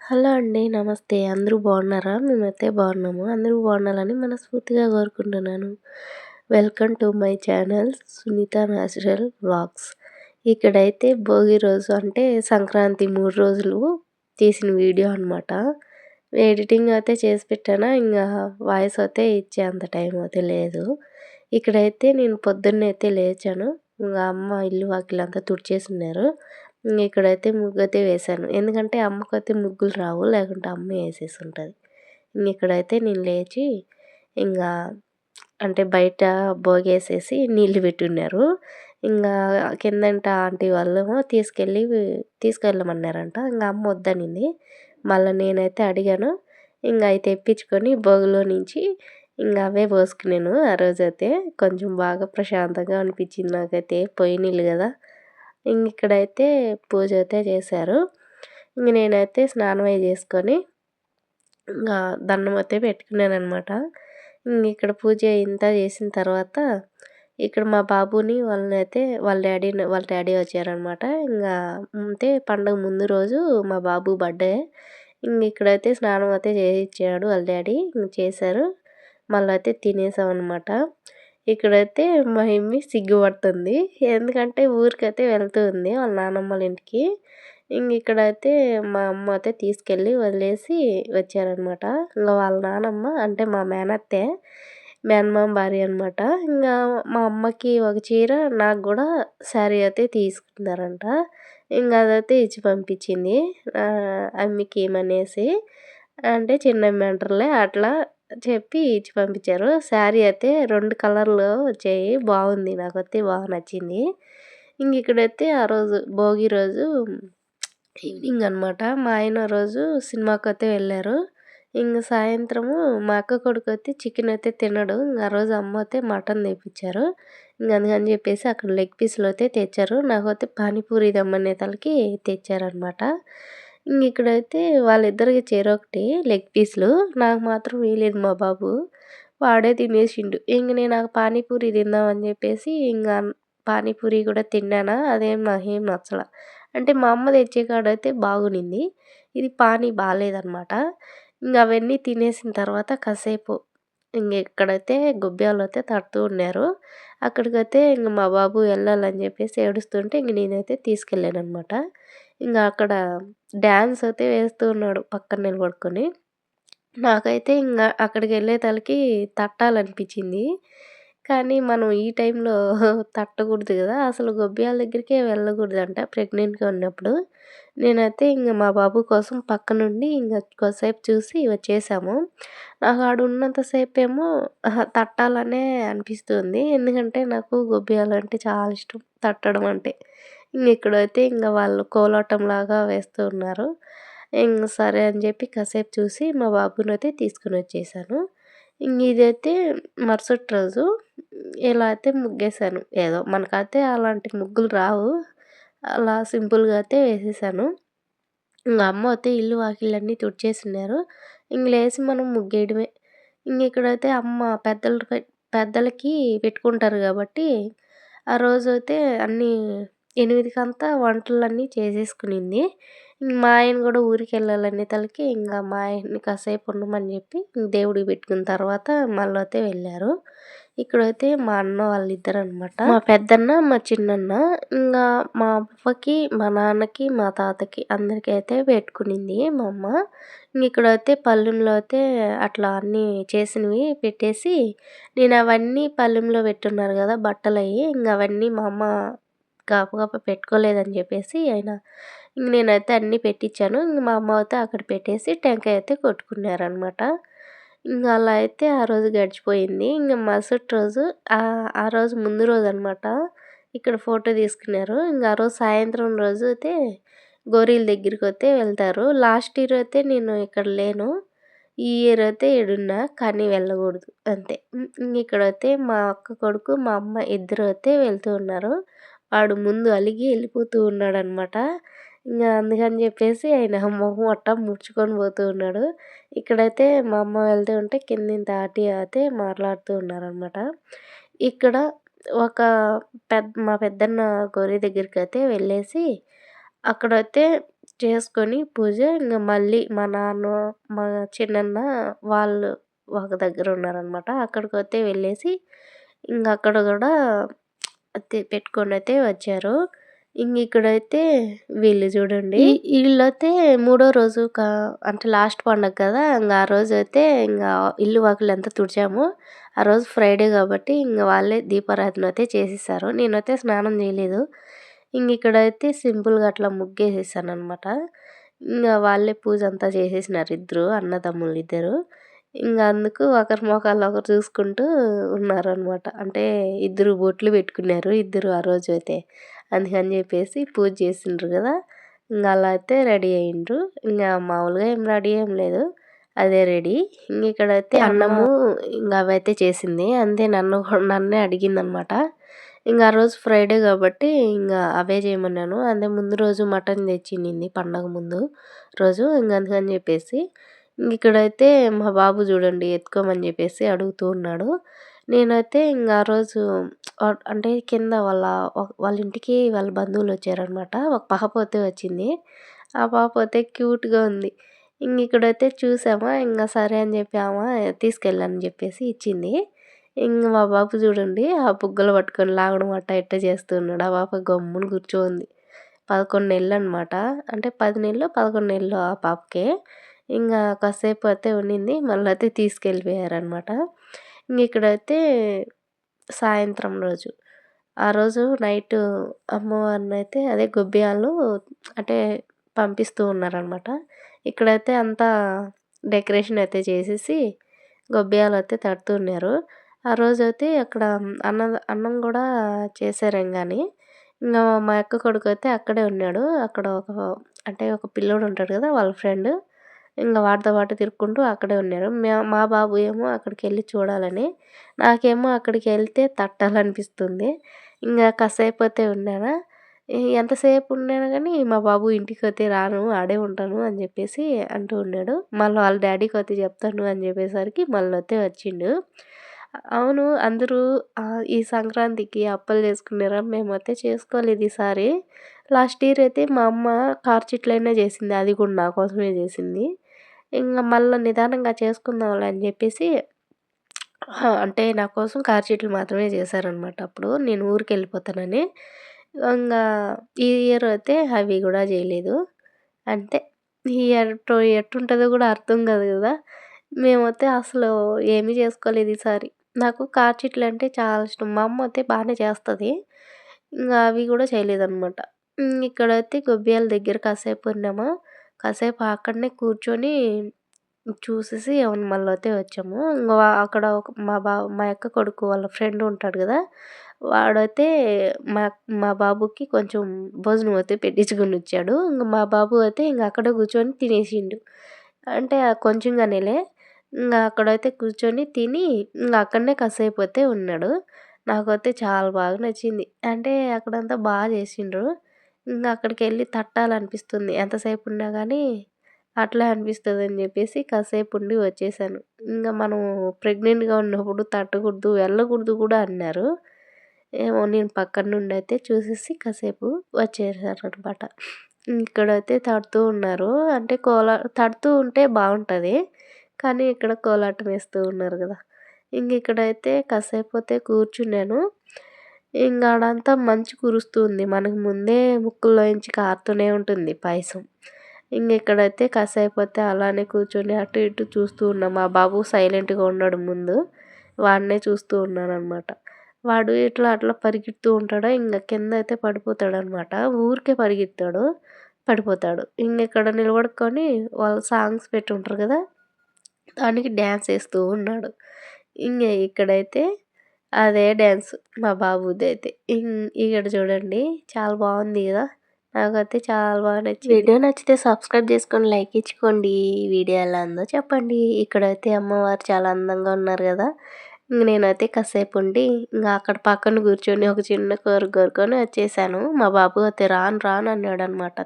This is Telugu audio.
హలో అండి. నమస్తే. అందరూ బాగున్నారా? మేమైతే బాగున్నాము. అందరూ బాగుండాలని మనస్ఫూర్తిగా కోరుకుంటున్నాను. Welcome to my channel Sunitha natural vlogs. ఇక్కడైతే భోగి రోజు అంటే సంక్రాంతి 3 రోజులు తీసిన వీడియో అనమాట. ఎడిటింగ్ అయితే చేసి పెట్టానా, ఇంగా వాయిస్ అయితే ఇచ్చే అంత టైం అయితే లేదు. ఇక్కడైతే నేను పొద్దున్నే అయితే లేచాను. ఇంగా అమ్మ ఇల్లు వాకిలంతా తుడిచేసున్నారు. ఇక్కడైతే ముగ్గయితే వేశాను. ఎందుకంటే అమ్మకైతే ముగ్గులు రావు. లేకుంటే అమ్మే ఏసేసుంటది. ఇక్కడైతే నేను లేచి ఇంగా అంటే బయట భోగేసేసి నీళ్ళు పెట్టున్నారు. ఇంగా కిందంట ఆంటీ వాళ్ళేమో తీసుకెళ్ళమన్నారంట. ఇంగ అమ్మ వద్దనింది. మళ్ళా నేనైతే అడిగాను. ఇంగ అయి తెప్పించుకొని భోగిలో నుంచి ఇంగ అవే పోసుకున్నాను. ఆ రోజైతే కొంచెం బాగా ప్రశాంతంగా అనిపించింది నాకైతే. పొయ్యి నీళ్ళు కదా! ఇక్కడైతే పూజ అయితే చేశారు. ఇంక నేనైతే స్నానం అయి చేసుకొని ఇంగా దండం అయితే పెట్టుకున్నాననమాట. ఇక్కడ పూజ ఇంతా చేసిన తర్వాత ఇక్కడ మా బాబుని వాళ్ళనైతే వాళ్ళ డ్యాడీ వచ్చారనమాట. ఇంగా అంటే పండగ ముందు రోజు మా బాబు బర్త్‌డే. ఇక్కడైతే స్నానం అయితే చేయించాడు వాళ్ళ డ్యాడీ. చేశారు. మళ్ళీ అయితే తినేసామనమాట. ఇక్కడైతే మా యమ్మీ సిగ్గుపడుతుంది. ఎందుకంటే ఊరికైతే వెళ్తూ ఉంది వాళ్ళ నానమ్మోళ్ళ ఇంటికి. ఇక్కడైతే మా అమ్మ అయితే తీసుకెళ్ళి వదిలేసి వచ్చారనమాట. ఇంగ వాళ్ళ నానమ్మ అంటే మా మేనత్తే, మేనమామ భార్య అనమాట. ఇంగా మా అమ్మకి ఒక చీర, నాకు గూడా శారీ అయితే తీసుకున్నారంట. అదైతే ఇచ్చి పంపించింది. అమ్మికి ఇయమనేసి. అంటే చిన్నమ్మి అంటారులే అట్లా చెప్పి ఇచ్చి పంపించారు. శారీ అయితే 2 కలర్‌లో వచ్చాయి. బాగుంది. నాకైతే బాగా నచ్చింది. ఇక్కడైతే ఆ రోజు భోగి రోజు ఈవినింగ్ అనమాట. మా ఆయన రోజు సినిమాకైతే వెళ్లారు. సాయంత్రము మా అక్క కొడుకైతే చికెన్ అయితే తినడు. ఆ రోజు అమ్మ అయితే మటన్ తెప్పించారు. అందుకని చెప్పేసి అక్కడ లెగ్ పీస్‌లు అయితే తెచ్చారు. నాకైతే పానీపూరి తెమ్మనే తలకి తెచ్చారనమాట. ఇక్కడైతే వాళ్ళిద్దరికి చెరొకటి లెగ్ పీస్‌లు. నాకు మాత్రం వేయలేదు మా బాబు. వాడే తినేసిండు. నేను ఆ పానీపూరి తిందామని చెప్పేసి పానీపూరి కూడా తిన్నానా, అదేం నాకేం నచ్చల. అంటే మా అమ్మ తెచ్చే కాడైతే బాగునింది. ఇది బాలేదనమాట. అవన్నీ తినేసిన తర్వాత కాసేపు ఇక్కడైతే గొబ్బెమ్మలైతే తడుతూ ఉన్నారు. అక్కడికైతే మా బాబు వెళ్ళాలని చెప్పేసి ఏడుస్తుంటే నేనైతే తీసుకెళ్ళాననమాట. అక్కడ డాన్స్ అయితే వేస్తూ ఉన్నాడు పక్కన నిలబడుకొని. నాకైతే అక్కడికెళ్ళే తలకి తట్టాలనిపించింది. కానీ మనం ఈ టైంలో తట్టకూడదు గదా! అసలు గొబ్బియాల దగ్గరికే వెళ్ళకూడదంట ప్రెగ్నెంట్‌గా ఉన్నప్పుడు. నేనైతే మా బాబు కోసం పక్కనుండి కొద్దిసేపు చూసి వచ్చేసాము. నాకు ఆడున్నంత సేపేమో తట్టాలనే అనిపిస్తుంది. ఎందుకంటే నాకు గొబ్బియాలంటే చాలా ఇష్టం తట్టడం అంటే. ఇక్కడైతే వాళ్ళు కోలాటంలాగా వేస్తూ ఉన్నారు. సరే అని చెప్పి కాసేపు చూసి మా బాబునైతే తీసుకొనొచ్చేసాను. ఇదైతే మరుసటి రోజు ఇలా అయితే ముగ్గేసాను. ఏదో మనకైతే అలాంటి ముగ్గులు రావు. అలా సింపుల్‌గా అయితే వేసేసాను. అమ్మ అయితే ఇల్లు వాకిళ్ళన్నీ తుడిచేసున్నారు. లేసి మనం ముగ్గేయడమే. ఇక్కడైతే అమ్మ పెద్దలకి పెట్టుకుంటారు గాబట్టి, ఆ రోజైతే అన్నీ 8కంతా వంటలన్నీ చేసేసుకునింది. మా ఆయన గూడా ఊరికెళ్ళాలనే తలకి మా ఆయన్ని కాసేపు ఉండమని జెప్పి దేవుడికి పెట్టుకున్న తర్వాత మళ్ళీ అయితే వెళ్ళారు. ఇక్కడైతే మా అన్న వాళ్ళిద్దరనమాట. మా పెద్దన్న, మా చిన్నన్న. మా అవ్వకి, మా నాన్నకి, మా తాతకి అందరికీ అయితే పెట్టుకునింది మా అమ్మ. ఇక్కడైతే పళ్ళెంలో అయితే అట్లా అన్నీ చేసినవి పెట్టేసి, నేనవన్నీ పళ్ళెంలో పెట్టున్నారు గదా బట్టలయి. అవన్నీ మా అమ్మ గబగబా పెట్టుకోలేదని జెప్పేసి నేనైతే అన్నీ పెట్టిచ్చాను. మా అమ్మ అయితే అక్కడ పెట్టేసి టెంకాయ అయితే కొట్టుకున్నారనమాట. అలా అయితే ఆ రోజు గడిచిపోయింది. మరుసటి రోజు ఆ రోజు ముందు రోజనమాట. ఇక్కడ ఫోటో తీసుకున్నారు. ఆ రోజు సాయంత్రం రోజు అయితే గోరీల దగ్గరికైతే వెళ్తారు. లాస్ట్ ఇయర్ అయితే నేను ఇక్కడ లేను. ఈ ఇయర్ అయితే ఈడున్నా. కానీ వెళ్ళకూడదు అంతే. ఇక్కడైతే మా అక్క కొడుకు, మా అమ్మ ఇద్దరు అయితే వెళ్తూ ఉన్నారు. వాడు ముందు అలిగి వెళ్ళిపోతూ ఉన్నాడనమాట. అందుకని చెప్పేసి ఆయన మొహం అట్టా ముడుచుకొని పోతూ ఉన్నాడు. ఇక్కడైతే మా అమ్మ వెళ్తూ ఉంటే కిందన తాతయ్య అయితే మాట్లాడుతూ ఉన్నారనమాట. ఇక్కడ ఒక మా పెద్దన్న గోరి దగ్గరికైతే వెళ్ళేసి అక్కడైతే చేసుకొని పూజ ఇంక మళ్ళీ మా నాన్న, మా చిన్నన్న వాళ్ళు ఒక దగ్గర ఉన్నారనమాట. అక్కడికైతే వెళ్ళేసి ఇంక అక్కడ కూడా పెట్టుకొనైతే వచ్చారు. ఇక్కడైతే వీళ్ళు చూడండి ఈళ్ళైతే మూడో రోజు అంటే లాస్ట్ పండగ కదా! ఆ రోజైతే ఇల్లు వాకిలంతా తుడిచాము. ఆ రోజు ఫ్రైడే కాబట్టి వాళ్ళే దీపారాధన అయితే చేసేసారు. నేనైతే స్నానం చేయలేదు. ఇక్కడైతే సింపుల్‌గా అట్లా ముగ్గేసేసాననమాట. వాళ్ళే పూజ అంతా చేసేసినారు ఇద్దరు అన్నదమ్ములిద్దరు. అందుకు ఒకరి మొఖాలు ఒకరు చూసుకుంటూ ఉన్నారనమాట. అంటే ఇద్దరు బొట్లు పెట్టుకున్నారు ఇద్దరు ఆ రోజైతే. అందుకని చెప్పేసి పూజ చేసిండ్రు కదా! అలా అయితే రెడీ అయ్యిండ్రు. మామూలుగా రెడీ ఏం లేదు. అదే రెడీ. ఇక్కడైతే అన్నము అవైతే చేసింది. అంతే నన్నే అడిగిందనమాట. ఆ రోజు ఫ్రైడే కాబట్టి అవే చేయమన్నాను. అంటే ముందు రోజు మటన్ తెచ్చిన్నింది పండగ ముందు రోజు. అందుకని చెప్పేసి ఇక్కడైతే మా బాబు చూడండి ఎత్తుకోమని చెప్పేసి అడుగుతూ ఉన్నాడు. నేనైతే ఆ రోజు అంటే కింద వాళ్ళ ఇంటికి వాళ్ళ బంధువులు వచ్చారనమాట. ఒక పాపైతే వచ్చింది. ఆ పాపైతే క్యూట్‌గా ఉంది. ఇక్కడైతే చూసామా సరే అని చెప్పి ఆమె తీసుకెళ్ళని చెప్పేసి ఇచ్చింది. మా బాబు చూడండి ఆ బుగ్గలు పట్టుకొని లాగడం అట్టా ఇట్టా చేస్తూ ఉన్నాడు. ఆ పాప గమ్మున కూర్చోంది. 11 నెలలనమాట. అంటే 10 నెల్లో, 11 నెలలు ఆ పాపకే. కాసేపు అయితే ఉండింది. మళ్ళీ అయితే తీసుకెళ్ళిపోయారనమాట. ఇక్కడైతే సాయంత్రం రోజు. ఆ రోజు నైటు అమ్మవారినైతే అదే గొబ్బియాలు అంటే పంపిస్తూ ఉన్నారనమాట. ఇక్కడైతే అంతా డెకరేషన్ అయితే చేసేసి గొబ్బియాలైతే తడుతున్నారు. ఆ రోజైతే అక్కడ అన్నం కూడా చేశారేం గానీ, మా అక్క కొడుకైతే అక్కడే ఉన్నాడు. అక్కడ ఒక పిల్లోడు ఉంటాడు కదా! వాళ్ళ ఫ్రెండ్. వాడితో పాటు తిరుక్కుంటూ అక్కడే ఉన్నారు. మా బాబు ఏమో అక్కడికెళ్ళి చూడాలని, నాకేమో అక్కడికెళ్తే తట్టాలనిపిస్తుంది. కాసేపైతే ఉన్నానా, ఎంతసేపు ఉన్నాను గానీ మా బాబు ఇంటికైతే రాను ఆడే ఉంటాను అని చెప్పేసి అంటూ ఉన్నాడు. మళ్ళీ వాళ్ళ డ్యాడీకైతే చెప్తాను అని చెప్పేసరికి మళ్ళైతే వచ్చిండు. అవును అందరూ ఈ సంక్రాంతికి అప్పలు చేసుకున్నారా? మేమైతే చేసుకోలేదు ఈసారి. లాస్ట్ ఇయర్ అయితే మా అమ్మ కార్చిట్లైనా చేసింది. అది కూడా నా కోసమే చేసింది. మళ్ళా నిదానంగా చేసుకుందాంలే అని చెప్పేసి అంటే నా కోసం కార్చిట్లు మాత్రమే చేశారనమాట అప్పుడు. నేను ఊరికెళ్ళిపోతానని. ఇంగా ఈ ఇయర్ అయితే అవి కూడా చేయలేదు. అంతే. ఈ ఇయర్ ఎట్టుంటదో కూడా అర్థం కాదు కదా! మేమైతే అసలు ఏమీ చేసుకోలేదు ఈసారి. నాకు కార్చిట్లంటే చాలా ఇష్టం. మా అమ్మ అయితే బానే చేస్తది. అవి కూడా చేయలేదనమాట. ఇక్కడైతే గొబ్బియాల దగ్గర కాసేపు ఉన్నామా, కాసేపు అక్కడనే కూర్చొని చూసేసి మళ్ళైతే వచ్చాము. అక్కడ మా అక్క కొడుకు వాళ్ళ ఫ్రెండ్ ఉంటాడు కదా! వాడైతే మా మా బాబుకి కొంచెం భోజనం అయితే పెట్టించుకొనొచ్చాడు. మా బాబు అయితే అక్కడే కూర్చొని తినేసిండు. అంటే కొంచెంగానేలే. అక్కడైతే కూర్చొని తిని అక్కడనే కాసేపు అయితే ఉన్నాడు. నాకైతే చాలా బాగా నచ్చింది. అంటే అక్కడంతా చేసిండ్రు. అక్కడికెళ్ళి తట్టాలనిపిస్తుంది. ఎంతసేపు ఉన్నా గానీ అట్లే అనిపిస్తదని చెప్పేసి కాసేపు ఉండి వచ్చేసాను. మనం ప్రెగ్నెంట్‌గా ఉన్నప్పుడు తట్టకూడదు, వెళ్ళకూడదు కూడా అన్నారు. ఏమో నేను పక్కన నుండి అయితే చూసేసి కాసేపు వచ్చేసాననమాట. ఇక్కడైతే తడుతూ ఉన్నారు. అంటే తడుతూ ఉంటే బావుంటది. కానీ ఇక్కడ కోలాటం వేస్తూ ఉన్నారు కదా! ఇక్కడైతే కాసేపైతే కూర్చున్నాను. ఆడంతా మంచు కురుస్తుంది. మనకు ముందే ముక్కుల్లోంచి కారుతూనే ఉంటుంది పాయసం. ఇక్కడైతే కాసేపైతే అలానే కూర్చొని అటు ఇటు చూస్తూ ఉన్నా. మా బాబు సైలెంట్‌గా ఉన్నాడు ముందు. వాడినే చూస్తూ ఉన్నాననమాట. వాడు ఇట్లా అట్లా పరిగెడుతూ ఉంటాడు. కిందైతే పడిపోతాడనమాట. ఊరికే పరిగెత్తాడు. పడిపోతాడు. ఇక్కడ నిలబడుకొని వాళ్ళు సాంగ్స్ పెట్టుంటారు కదా! దానికి డ్యాన్స్ ఏస్తూ ఉన్నాడు. ఇక్కడైతే అదే డ్యాన్స్ మా బాబుదైతే. ఇక్కడ చూడండి చాలా బాగుంది కదా! నాకైతే చాలా బాగా నచ్చింది. వీడియో నచ్చితే సబ్స్క్రైబ్ చేసుకొని లైక్ ఇచ్చుకోండి. వీడియో ఎలా ఉందో చెప్పండి. ఇక్కడైతే అమ్మవారు చాలా అందంగా ఉన్నారు కదా! నేనైతే కాసేపు ఉండి అక్కడ పక్కన కూర్చొని ఒక చిన్న కోరిక కోరుకొని వచ్చేసాను. మా బాబు అయితే రాను రాను అన్నాడనమాట.